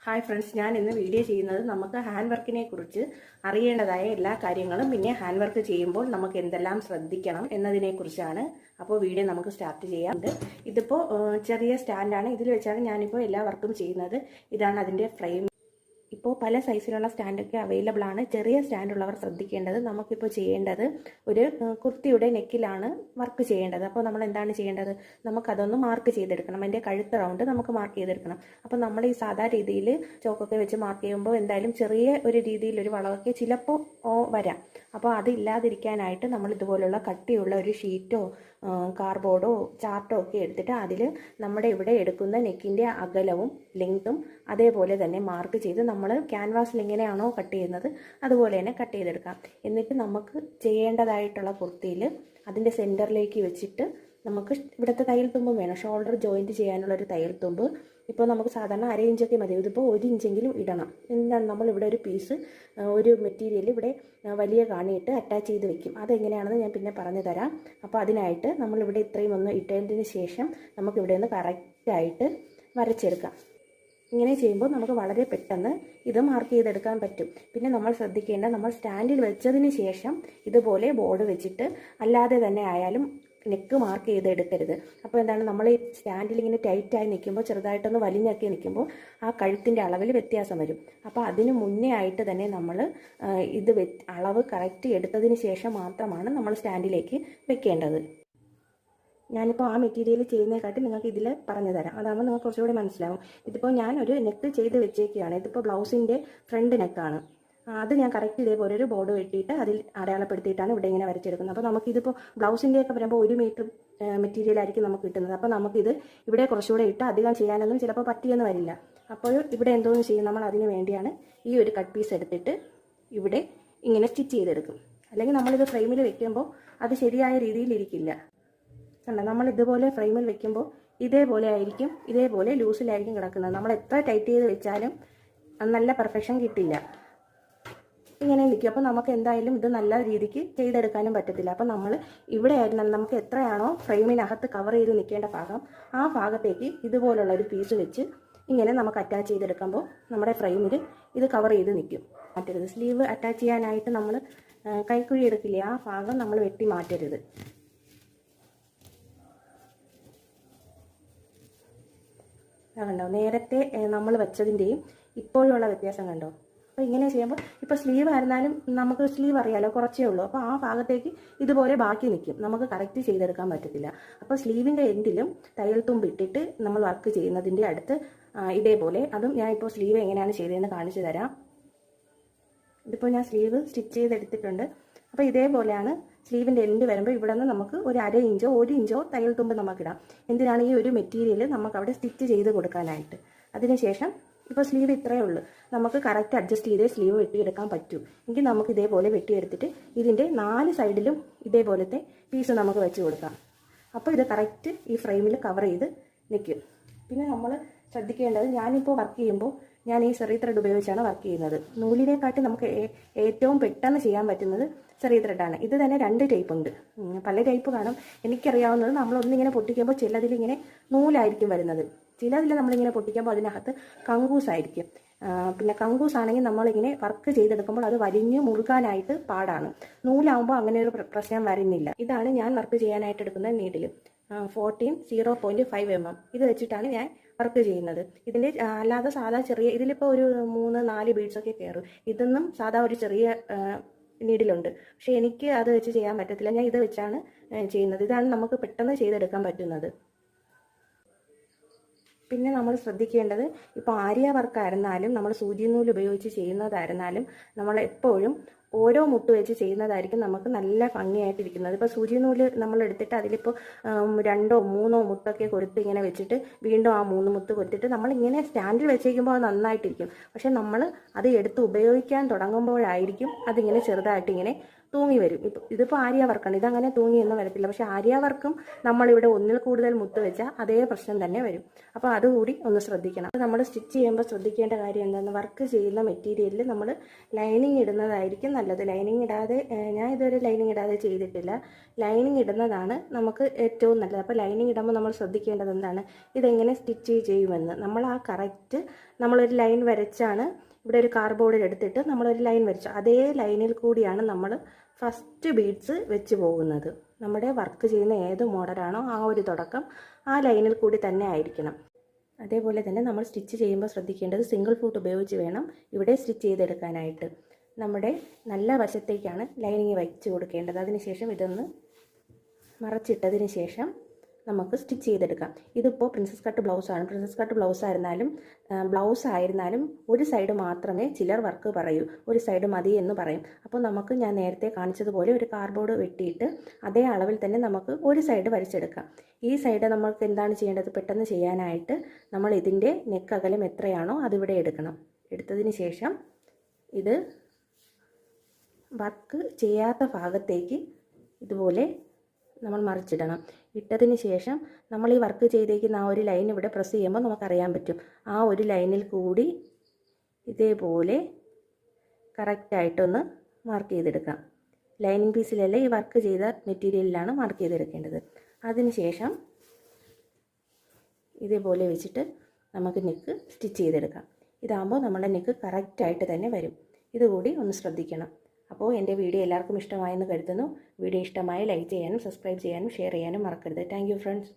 Hi friends, ഞാൻ ഇന്ന് video ചെയ്യുന്നത് നമുക്ക് ഹാൻഡ് വർക്കിനെ കുറിച്ച് അറിയേണ്ടതായ എല്ലാ കാര്യങ്ങളും പിന്നെ ഹാൻഡ് വർക്ക് ചെയ്യുമ്പോൾ നമുക്ക് എന്തെല്ലാം ശ്രദ്ധിക്കണം എന്നതിനെ കുറിച്ചാണ്. അപ്പോൾ വീഡിയോ നമുക്ക് സ്റ്റാർട്ട് ചെയ്യാം. ഇതിപ്പോൾ ചെറിയ സ്റ്റാൻഡാണ്. ഇതിൽ വെച്ചാണ് ഞാനിപ്പോൾ എല്ലാ വർക്കും ചെയ്യുന്നത്. ഇതാണ് അതിൻ്റെ ഫ്രെയിം. ഇപ്പോൾ പല സൈസിലുള്ള സ്റ്റാൻഡൊക്കെ അവൈലബിൾ ആണ്. ചെറിയ സ്റ്റാൻഡുള്ളവർ ശ്രദ്ധിക്കേണ്ടത്, നമുക്കിപ്പോൾ ചെയ്യേണ്ടത് ഒരു കുർത്തിയുടെ നെക്കിലാണ് വർക്ക് ചെയ്യേണ്ടത്. അപ്പോൾ നമ്മൾ എന്താണ് ചെയ്യേണ്ടത്, നമുക്കതൊന്ന് മാർക്ക് ചെയ്തെടുക്കണം. അതിൻ്റെ കഴുത്ത് റൗണ്ട് നമുക്ക് മാർക്ക് ചെയ്തെടുക്കണം. അപ്പോൾ നമ്മൾ ഈ സാധാ രീതിയിൽ ചോക്കൊക്കെ വെച്ച് മാർക്ക് ചെയ്യുമ്പോൾ എന്തായാലും ചെറിയ ഒരു രീതിയിൽ ഒരു വളവൊക്കെ ചിലപ്പോൾ വരാം. അപ്പോൾ അതില്ലാതിരിക്കാനായിട്ട് നമ്മൾ ഇതുപോലുള്ള കട്ടിയുള്ള ഒരു ഷീറ്റോ കാർഡ്ബോർഡോ ചാർട്ടോ ഒക്കെ എടുത്തിട്ട് അതിൽ നമ്മുടെ ഇവിടെ എടുക്കുന്ന നെക്കിൻ്റെ അകലവും ലെങ്ത്തും അതേപോലെ തന്നെ മാർക്ക് ചെയ്ത് നമ്മൾ ക്യാൻവാസിൽ എങ്ങനെയാണോ കട്ട് ചെയ്യുന്നത് അതുപോലെ തന്നെ കട്ട് ചെയ്തെടുക്കാം. എന്നിട്ട് നമുക്ക് ചെയ്യേണ്ടതായിട്ടുള്ള കുർത്തിയിൽ അതിൻ്റെ സെൻറ്ററിലേക്ക് വെച്ചിട്ട് നമുക്ക് ഇവിടുത്തെ തയ്യൽ തുമ്പും വേണം. ഷോൾഡർ ജോയിൻറ്റ് ചെയ്യാനുള്ളൊരു തയ്യൽ തുമ്പ് ഇപ്പോൾ നമുക്ക് സാധാരണ 1/2 ഇഞ്ചൊക്കെ മതി. ഇതിപ്പോൾ 1 ഇഞ്ചെങ്കിലും ഇടണം. എന്താണ്, നമ്മളിവിടെ ഒരു പീസ് ഒരു മെറ്റീരിയൽ ഇവിടെ വലിയ കാണിയിട്ട് അറ്റാച്ച് ചെയ്ത് വെക്കും. അതെങ്ങനെയാണെന്ന് ഞാൻ പിന്നെ പറഞ്ഞു തരാം. അപ്പോൾ അതിനായിട്ട് നമ്മളിവിടെ ഇത്രയും ഒന്ന് ഇട്ടതിന് ശേഷം നമുക്കിവിടെ ഒന്ന് കറക്റ്റായിട്ട് വരച്ചെടുക്കാം. ഇങ്ങനെ ചെയ്യുമ്പോൾ നമുക്ക് വളരെ പെട്ടെന്ന് ഇത് മാർക്ക് ചെയ്തെടുക്കാൻ പറ്റും. പിന്നെ നമ്മൾ ശ്രദ്ധിക്കേണ്ട, നമ്മൾ സ്റ്റാൻഡിൽ വെച്ചതിന് ശേഷം ഇതുപോലെ ബോർഡ് വെച്ചിട്ട് അല്ലാതെ തന്നെ ആയാലും നെക്ക് മാർക്ക് ചെയ്തെടുക്കരുത്. അപ്പോൾ എന്താണ്, നമ്മൾ ഈ സ്റ്റാൻഡിൽ ഇങ്ങനെ ടൈറ്റായി നിൽക്കുമ്പോൾ ചെറുതായിട്ടൊന്ന് വലിഞ്ഞൊക്കെ നിൽക്കുമ്പോൾ ആ കഴുത്തിൻ്റെ അളവിൽ വ്യത്യാസം വരും. അപ്പോൾ അതിന് മുന്നേ ആയിട്ട് തന്നെ നമ്മൾ ഇത് അളവ് കറക്റ്റ് എടുത്തതിന് ശേഷം മാത്രമാണ് നമ്മൾ സ്റ്റാൻഡിലേക്ക് വെക്കേണ്ടത്. ഞാനിപ്പോൾ ആ മെറ്റീരിയൽ ചെയ്യുന്നതിനെക്കാട്ടി നിങ്ങൾക്ക് ഇതിൽ പറഞ്ഞു തരാം. അതാകുമ്പോൾ നിങ്ങൾക്ക് കുറച്ചുകൂടി മനസ്സിലാവും. ഇതിപ്പോൾ ഞാൻ ഒരു നെക്ക് ചെയ്ത് വെച്ചേക്കുകയാണ്. ഇതിപ്പോൾ ബ്ലൗസിൻ്റെ ഫ്രണ്ട് നെക്കാണ്. അത് ഞാൻ കറക്റ്റ് ഇതേപോലെ ഒരു ബോർഡ് വെട്ടിയിട്ട് അതിൽ അടയാളപ്പെടുത്തിയിട്ടാണ് ഇവിടെ ഇങ്ങനെ വരച്ചെടുക്കുന്നത്. അപ്പോൾ നമുക്കിതിപ്പോൾ ബ്ലൗസിൻ്റെയൊക്കെ വരുമ്പോൾ 1 മീറ്റർ മെറ്റീരിയലായിരിക്കും നമുക്ക് കിട്ടുന്നത്. അപ്പോൾ നമുക്കിത് ഇവിടെ കുറച്ചുകൂടെ ഇട്ട് അധികം ചെയ്യാനൊന്നും ചിലപ്പോൾ പറ്റിയെന്ന് വരില്ല. അപ്പോൾ ഇവിടെ എന്തോന്ന് ചെയ്യും, നമ്മൾ അതിന് വേണ്ടിയാണ് ഈ ഒരു കട്ട് പീസ് എടുത്തിട്ട് ഇവിടെ ഇങ്ങനെ സ്റ്റിച്ച് ചെയ്തെടുക്കും. അല്ലെങ്കിൽ നമ്മളിത് ഫ്രെയിമിൽ വെക്കുമ്പോൾ അത് ശരിയായ രീതിയിൽ ഇരിക്കില്ല. കണ്ടോ, നമ്മൾ ഇതുപോലെ ഫ്രെയിമിൽ വെക്കുമ്പോൾ ഇതേപോലെ ആയിരിക്കും, ഇതേപോലെ ലൂസിലായിരിക്കും കിടക്കുന്നത്. നമ്മൾ എത്ര ടൈറ്റ് ചെയ്ത് വെച്ചാലും നല്ല പെർഫെക്ഷൻ കിട്ടില്ല. ഇങ്ങനെ നിൽക്കും. അപ്പോൾ നമുക്ക് എന്തായാലും ഇത് നല്ല രീതിക്ക് ചെയ്തെടുക്കാനും പറ്റത്തില്ല. അപ്പോൾ നമ്മൾ ഇവിടെ ആയിരുന്നു നമുക്ക് എത്രയാണോ ഫ്രെയിമിനകത്ത് കവർ ചെയ്ത് നിൽക്കേണ്ട ഭാഗം, ആ ഭാഗത്തേക്ക് ഇതുപോലുള്ള ഒരു പീസ് വെച്ച് ഇങ്ങനെ നമുക്ക് അറ്റാച്ച് ചെയ്തെടുക്കുമ്പോൾ നമ്മുടെ ഫ്രെയിമിൽ ഇത് കവർ ചെയ്ത് നിൽക്കും. മാറ്റരുത്. സ്ലീവ് അറ്റാച്ച് ചെയ്യാനായിട്ട് നമ്മൾ കൈക്കുഴി എടുക്കില്ലേ, ആ ഭാഗം നമ്മൾ വെട്ടി മാറ്റരുത്. കണ്ടോ, നേരത്തെ നമ്മൾ വെച്ചതിൻ്റെയും ഇപ്പോഴുള്ള വ്യത്യാസം കണ്ടോ. അപ്പോൾ ഇങ്ങനെ ചെയ്യുമ്പോൾ ഇപ്പോൾ സ്ലീവ് ആയിരുന്നാലും നമുക്ക് സ്ലീവ് അറിയാലോ, കുറച്ചേ ഉള്ളൂ. അപ്പോൾ ആ ഭാഗത്തേക്ക് ഇതുപോലെ ബാക്കി നിൽക്കും, നമുക്ക് കറക്റ്റ് ചെയ്തെടുക്കാൻ പറ്റത്തില്ല. അപ്പോൾ സ്ലീവിൻ്റെ എൻഡിലും തയ്യൽ തുമ്പ് ഇട്ടിട്ട് നമ്മൾ വർക്ക് ചെയ്യുന്നതിൻ്റെ അടുത്ത് ഇതേപോലെ, അതും ഞാൻ ഇപ്പോൾ സ്ലീവ് എങ്ങനെയാണ് ചെയ്തതെന്ന് കാണിച്ചു തരാം. ഇതിപ്പോൾ ഞാൻ സ്ലീവ് സ്റ്റിച്ച് ചെയ്തെടുത്തിട്ടുണ്ട്. അപ്പോൾ ഇതേപോലെയാണ് സ്ലീവിൻ്റെ എൻഡ് വരുമ്പോൾ ഇവിടെ നിന്ന് നമുക്ക് ഒരു 1/2 ഇഞ്ചോ 1 ഇഞ്ചോ തയ്യൽ തുമ്പ് നമുക്കിടാം. എന്തിനാണ്, ഈ ഒരു മെറ്റീരിയൽ നമുക്ക് അവിടെ സ്റ്റിച്ച് ചെയ്ത് കൊടുക്കാനായിട്ട്. അതിനുശേഷം ഇപ്പോൾ സ്ലീവ് ഇത്രയേ ഉള്ളൂ, നമുക്ക് കറക്റ്റ് അഡ്ജസ്റ്റ് ചെയ്തേ സ്ലീവ് വെട്ടിയെടുക്കാൻ പറ്റൂ. എങ്കിൽ നമുക്ക് ഇതേപോലെ വെട്ടിയെടുത്തിട്ട് ഇതിൻ്റെ 4 സൈഡിലും ഇതേപോലത്തെ പീസ് നമുക്ക് വെച്ച് കൊടുക്കാം. അപ്പോൾ ഇത് കറക്റ്റ് ഈ ഫ്രെയിമിൽ കവർ ചെയ്ത് നിൽക്കും. പിന്നെ നമ്മൾ ശ്രദ്ധിക്കേണ്ടത്, ഞാനിപ്പോൾ വർക്ക് ചെയ്യുമ്പോൾ ഞാൻ ഈ സെറി ത്രെഡ് ഉപയോഗിച്ചാണ് വർക്ക് ചെയ്യുന്നത്. നൂലിനെക്കാട്ടി നമുക്ക് ഏറ്റവും പെട്ടെന്ന് ചെയ്യാൻ പറ്റുന്നത് സെറി ത്രെഡാണ്. ഇത് തന്നെ 2 ടൈപ്പ് ഉണ്ട്, പല ടൈപ്പ് കാണും. എനിക്കറിയാവുന്നത് നമ്മളൊന്നിങ്ങനെ പൊട്ടിക്കുമ്പോൾ ചിലതിലിങ്ങനെ നൂലായിരിക്കും വരുന്നത്, ചിലതിൽ നമ്മളിങ്ങനെ പൊട്ടിക്കുമ്പോൾ അതിനകത്ത് കങ്കൂസായിരിക്കും. പിന്നെ കങ്കൂസ് ആണെങ്കിൽ നമ്മളിങ്ങനെ വർക്ക് ചെയ്തെടുക്കുമ്പോൾ അത് വലിഞ്ഞ് മുറുകാനായിട്ട് പാടാണ്. നൂലാകുമ്പോൾ അങ്ങനെ ഒരു പ്രശ്നം വരുന്നില്ല. ഇതാണ് ഞാൻ വർക്ക് ചെയ്യാനായിട്ട് എടുക്കുന്ന നീഡിൽ 14.0.5 mm. ഇത് വെച്ചിട്ടാണ് ഞാൻ വർക്ക് ചെയ്യുന്നത്. ഇതിൻ്റെ അല്ലാതെ സാധാ ചെറിയ ഇതിലിപ്പോൾ ഒരു 3-4 ബീഡ്സൊക്കെ കയറും. ഇതൊന്നും സാധാ ഒരു ചെറിയ നീഡിലുണ്ട്. പക്ഷേ എനിക്ക് അത് വെച്ച് ചെയ്യാൻ പറ്റത്തില്ല, ഞാൻ ഇത് വെച്ചാണ് ചെയ്യുന്നത്. ഇതാണ് നമുക്ക് പെട്ടെന്ന് ചെയ്തെടുക്കാൻ പറ്റുന്നത്. പിന്നെ നമ്മൾ ശ്രദ്ധിക്കേണ്ടത്, ഇപ്പോൾ ആര്യ വർക്കായിരുന്നാലും നമ്മൾ സൂചി നൂല് ഉപയോഗിച്ച് ചെയ്യുന്നതായിരുന്നാലും നമ്മൾ എപ്പോഴും ഓരോ മുട്ട് വെച്ച് ചെയ്യുന്നതായിരിക്കും നമുക്ക് നല്ല ഭംഗിയായിട്ടിരിക്കുന്നത്. ഇപ്പോൾ സൂചി നൂല് നമ്മൾ എടുത്തിട്ട് അതിലിപ്പോൾ 2-3 മുട്ടൊക്കെ കൊരുത്ത് ഇങ്ങനെ വെച്ചിട്ട് വീണ്ടും ആ 3 മുത്ത് കൊരുത്തിട്ട് നമ്മളിങ്ങനെ സ്റ്റാൻഡിൽ വെച്ചേക്കുമ്പോൾ അത് നന്നായിട്ടിരിക്കും. പക്ഷെ നമ്മൾ അത് എടുത്ത് ഉപയോഗിക്കാൻ തുടങ്ങുമ്പോഴായിരിക്കും അതിങ്ങനെ ചെറുതായിട്ട് ഇങ്ങനെ തൂങ്ങി വരും. ഇതിപ്പോൾ ആര്യ വർക്കാണ്, ഇതങ്ങനെ തൂങ്ങിയൊന്നും വരത്തില്ല. പക്ഷേ ആര്യ വർക്കും നമ്മളിവിടെ ഒന്നിൽ കൂടുതൽ മുത്ത് വെച്ചാൽ അതേ പ്രശ്നം തന്നെ വരും. അപ്പോൾ അതുകൂടി ഒന്ന് ശ്രദ്ധിക്കണം. നമ്മൾ സ്റ്റിച്ച് ചെയ്യുമ്പോൾ ശ്രദ്ധിക്കേണ്ട കാര്യം എന്താണെന്ന്, വർക്ക് ചെയ്യുന്ന മെറ്റീരിയലിൽ നമ്മൾ ലൈനിങ് ഇടുന്നതായിരിക്കും നല്ലത്. ലൈനിങ് ഇടാതെ, ഞാൻ ഇതുവരെ ലൈനിങ് ഇടാതെ ചെയ്തിട്ടില്ല. ലൈനിങ് ഇടുന്നതാണ് നമുക്ക് ഏറ്റവും നല്ലത്. അപ്പോൾ ലൈനിങ് ഇടുമ്പോൾ നമ്മൾ ശ്രദ്ധിക്കേണ്ടത് എന്താണ്, ഇതെങ്ങനെ സ്റ്റിച്ച് ചെയ്യുമെന്ന്. നമ്മൾ ആ കറക്റ്റ് നമ്മളൊരു ലൈൻ വരച്ചാണ് ഇവിടെ ഒരു കാർഡ്ബോർഡിൽ എടുത്തിട്ട് നമ്മളൊരു ലൈൻ വരച്ചു, അതേ ലൈനിൽ കൂടിയാണ് നമ്മൾ ഫസ്റ്റ് ബീഡ്സ് വെച്ച് പോകുന്നത്. നമ്മുടെ വർക്ക് ചെയ്യുന്ന ഏത് മോഡലാണോ ആ ഒരു തുടക്കം ആ ലൈനിൽ കൂടി തന്നെ ആയിരിക്കണം. അതേപോലെ തന്നെ നമ്മൾ സ്റ്റിച്ച് ചെയ്യുമ്പോൾ ശ്രദ്ധിക്കേണ്ടത് സിംഗിൾ ഫൂട്ട് ഉപയോഗിച്ച് വേണം ഇവിടെ സ്റ്റിച്ച് ചെയ്തെടുക്കാനായിട്ട്. നമ്മുടെ നല്ല വശത്തേക്കാണ് ലൈനിങ് വെച്ച് കൊടുക്കേണ്ടത്. അതിനുശേഷം ഇതൊന്ന് മറച്ചിട്ടതിന് ശേഷം നമുക്ക് സ്റ്റിച്ച് ചെയ്തെടുക്കാം. ഇതിപ്പോൾ പ്രിൻസസ് കട്ട് ബ്ലൗസാണ്. പ്രിൻസസ് കട്ട് ബ്ലൗസ് ആയിരുന്നാലും ഒരു സൈഡ് മാത്രമേ ചിലർ വർക്ക് പറയൂ, ഒരു സൈഡ് മതി എന്ന് പറയും. അപ്പോൾ നമുക്ക് ഞാൻ നേരത്തെ കാണിച്ചതുപോലെ ഒരു കാർഡ്ബോർഡ് വെട്ടിയിട്ട് അതേ അളവിൽ തന്നെ നമുക്ക് ഒരു സൈഡ് വരച്ചെടുക്കാം. ഈ സൈഡ് നമുക്ക് എന്താണ് ചെയ്യേണ്ടത്, പെട്ടെന്ന് ചെയ്യാനായിട്ട് നമ്മൾ ഇതിൻ്റെ നെക്ക് അകലം എത്രയാണോ അതിവിടെ എടുക്കണം. എടുത്തതിന് ശേഷം ഇത് വർക്ക് ചെയ്യാത്ത ഭാഗത്തേക്ക് ഇതുപോലെ നമ്മൾ മറിച്ചിടണം. ഇട്ടതിന് ശേഷം നമ്മൾ ഈ വർക്ക് ചെയ്തേക്കുന്ന ആ ഒരു ലൈൻ ഇവിടെ പ്രസ് ചെയ്യുമ്പോൾ നമുക്കറിയാൻ പറ്റും. ആ ഒരു ലൈനിൽ കൂടി ഇതേപോലെ കറക്റ്റായിട്ടൊന്ന് മാർക്ക് ചെയ്തെടുക്കാം. ലൈനിങ് പീസിലല്ല, ഈ വർക്ക് ചെയ്ത മെറ്റീരിയലിലാണ് മാർക്ക് ചെയ്തെടുക്കേണ്ടത്. അതിനുശേഷം ഇതേപോലെ വെച്ചിട്ട് നമുക്ക് നെക്ക് സ്റ്റിച്ച് ചെയ്തെടുക്കാം. ഇതാകുമ്പോൾ നമ്മുടെ നെക്ക് കറക്റ്റായിട്ട് തന്നെ വരും. ഇതുകൂടി ഒന്ന് ശ്രദ്ധിക്കണം. അപ്പോൾ എൻ്റെ വീഡിയോ എല്ലാവർക്കും ഇഷ്ടമായെന്ന് കരുതുന്നു. വീഡിയോ ഇഷ്ടമായി ലൈക്ക് ചെയ്യാനും സബ്സ്ക്രൈബ് ചെയ്യാനും ഷെയർ ചെയ്യാനും മറക്കരുത്. Thank you friends.